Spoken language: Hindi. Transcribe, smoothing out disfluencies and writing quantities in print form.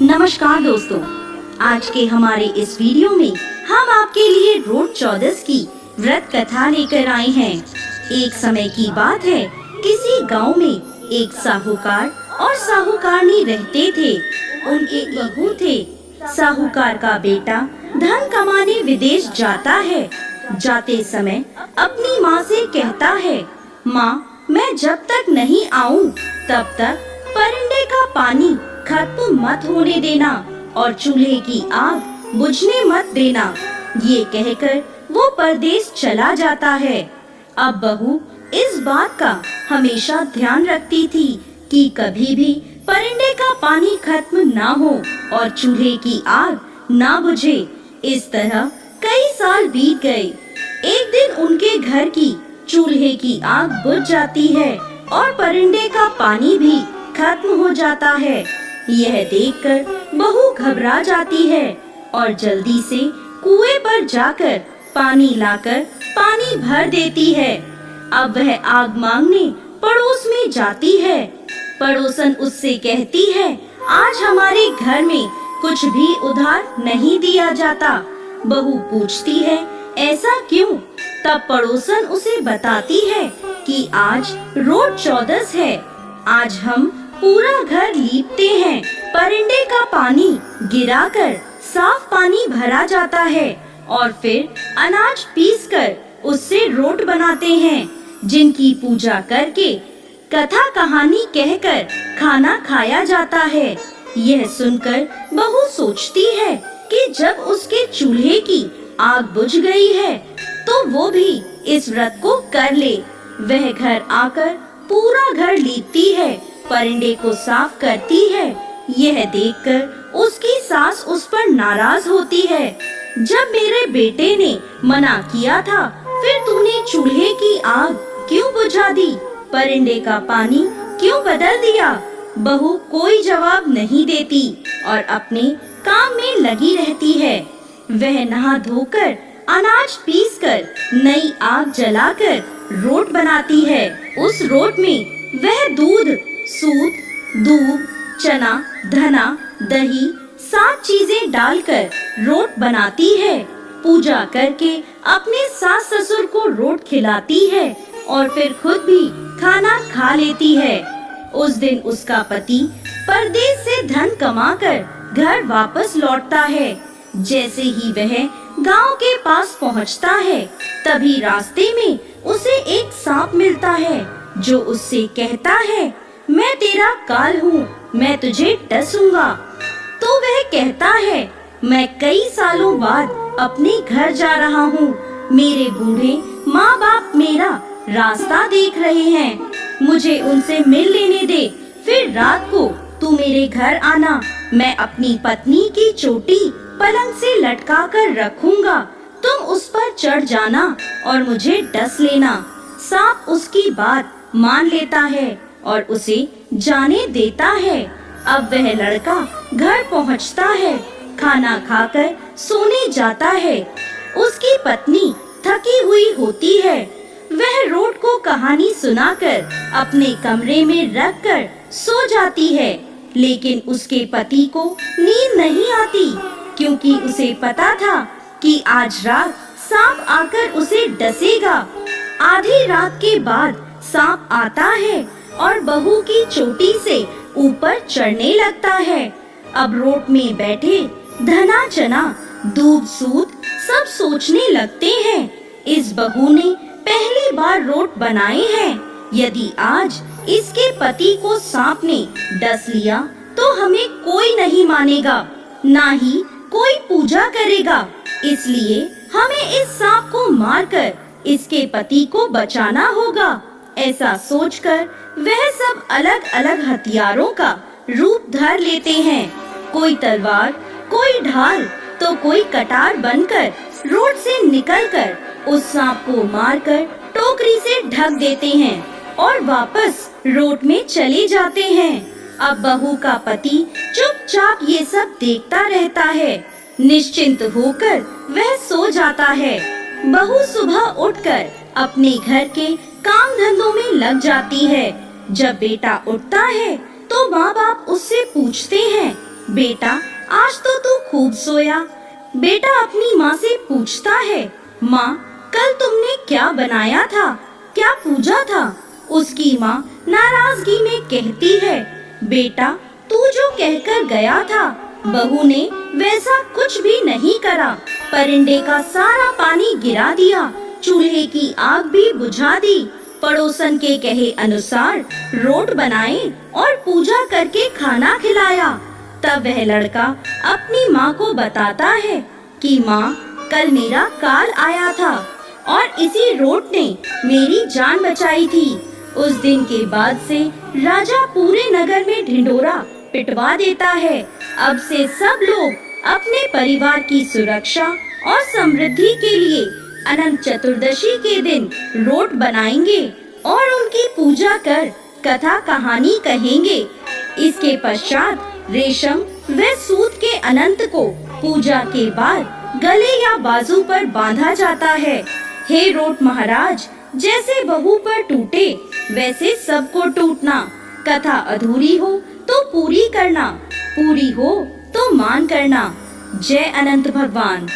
नमस्कार दोस्तों, आज के हमारे इस वीडियो में हम आपके लिए रोट चौदस की व्रत कथा लेकर आए हैं। एक समय की बात है, किसी गांव में एक साहूकार और साहूकारनी रहते थे। उनके बहू थे। साहूकार का बेटा धन कमाने विदेश जाता है। जाते समय अपनी माँ से कहता है, माँ, मैं जब तक नहीं आऊँ तब तक परिंदे का पानी खत्म मत होने देना और चूल्हे की आग बुझने मत देना। ये कहकर वो परदेश चला जाता है। अब बहू इस बात का हमेशा ध्यान रखती थी कि कभी भी परिंदे का पानी खत्म ना हो और चूल्हे की आग ना बुझे। इस तरह कई साल बीत गए। एक दिन उनके घर की चूल्हे की आग बुझ जाती है और परिंदे का पानी भी खत्म हो जाता है। यह देखकर बहू घबरा जाती है और जल्दी से कुएं पर जाकर पानी लाकर पानी भर देती है। अब वह आग मांगने पड़ोस में जाती है। पड़ोसन उससे कहती है, आज हमारे घर में कुछ भी उधार नहीं दिया जाता। बहू पूछती है, ऐसा क्यों? तब पड़ोसन उसे बताती है कि आज रोट चौदस है। आज हम पूरा घर लीपते हैं। परिंदे का पानी गिराकर साफ पानी भरा जाता है और फिर अनाज पीसकर उससे रोट बनाते हैं, जिनकी पूजा करके कथा कहानी कहकर खाना खाया जाता है। यह सुनकर बहू सोचती है कि जब उसके चूल्हे की आग बुझ गई है तो वो भी इस व्रत को कर ले। वह घर आकर पूरा घर लीपती है, परिंदे को साफ करती है। यह देखकर उसकी सास उस पर नाराज होती है। जब मेरे बेटे ने मना किया था, फिर तूने चूल्हे की आग क्यों बुझा दी? परिंदे का पानी क्यों बदल दिया? बहू कोई जवाब नहीं देती और अपने काम में लगी रहती है। वह नहा धोकर अनाज पीसकर नई आग जलाकर रोट बनाती है। उस रोट में वह दूध, सूत, दूध, चना, धना, दही 7 चीजें डालकर रोट बनाती है। पूजा करके अपने सास ससुर को रोट खिलाती है और फिर खुद भी खाना खा लेती है। उस दिन उसका पति परदेश से धन कमाकर घर वापस लौटता है। जैसे ही वह गांव के पास पहुंचता है, तभी रास्ते में उसे एक सांप मिलता है जो उससे कहता है, मैं तेरा काल हूँ, मैं तुझे डसूंगा। तो वह कहता है, मैं कई सालों बाद अपने घर जा रहा हूँ। मेरे बूढ़े माँ बाप मेरा रास्ता देख रहे हैं, मुझे उनसे मिल लेने दे। फिर रात को तू मेरे घर आना। मैं अपनी पत्नी की चोटी पलंग से लटका कर रखूंगा, तुम उस पर चढ़ जाना और मुझे डस लेना। सांप उसकी बात मान लेता है और उसे जाने देता है। अब वह लड़का घर पहुंचता है, खाना खाकर सोने जाता है। उसकी पत्नी थकी हुई होती है। वह रोट को कहानी सुनाकर अपने कमरे में रखकर सो जाती है, लेकिन उसके पति को नींद नहीं आती, क्योंकि उसे पता था कि आज रात सांप आकर उसे डसेगा। आधी रात के बाद सांप आता है और बहू की चोटी से ऊपर चढ़ने लगता है। अब रोट में बैठे धना, चना, दूध, सूत सब सोचने लगते हैं, इस बहू ने पहली बार रोट बनाए हैं। यदि आज इसके पति को सांप ने डस लिया तो हमें कोई नहीं मानेगा, ना ही कोई पूजा करेगा। इसलिए हमें इस सांप को मारकर इसके पति को बचाना होगा। ऐसा सोचकर वह सब अलग अलग हथियारों का रूप धर लेते हैं। कोई तलवार, कोई ढाल तो कोई कटार बनकर रोट से निकलकर उस सांप को मारकर टोकरी से ढक देते हैं और वापस रोट में चले जाते हैं। अब बहू का पति चुपचाप ये सब देखता रहता है। निश्चिंत होकर वह सो जाता है। बहू सुबह उठकर अपने घर के काम धंधों में लग जाती है। जब बेटा उठता है तो माँ बाप उससे पूछते हैं, बेटा आज तो तू खूब सोया। बेटा अपनी माँ से पूछता है, माँ कल तुमने क्या बनाया था, क्या पूजा था? उसकी माँ नाराजगी में कहती है, बेटा तू जो कहकर गया था बहू ने वैसा कुछ भी नहीं करा। परिंदे का सारा पानी गिरा दिया, चूल्हे की आग भी बुझा दी, पड़ोसन के कहे अनुसार रोट बनाए और पूजा करके खाना खिलाया। तब वह लड़का अपनी माँ को बताता है कि माँ कल मेरा काल आया था और इसी रोट ने मेरी जान बचाई थी। उस दिन के बाद से राजा पूरे नगर में ढिंढोरा पिटवा देता है। अब से सब लोग अपने परिवार की सुरक्षा और समृद्धि के लिए अनंत चतुर्दशी के दिन रोट बनाएंगे और उनकी पूजा कर कथा कहानी कहेंगे। इसके पश्चात रेशम व सूत के अनंत को पूजा के बाद गले या बाजू पर बांधा जाता है। हे रोट महाराज, जैसे बहू पर टूटे वैसे सबको टूटना। कथा अधूरी हो तो पूरी करना, पूरी हो तो मान करना। जय अनंत भगवान।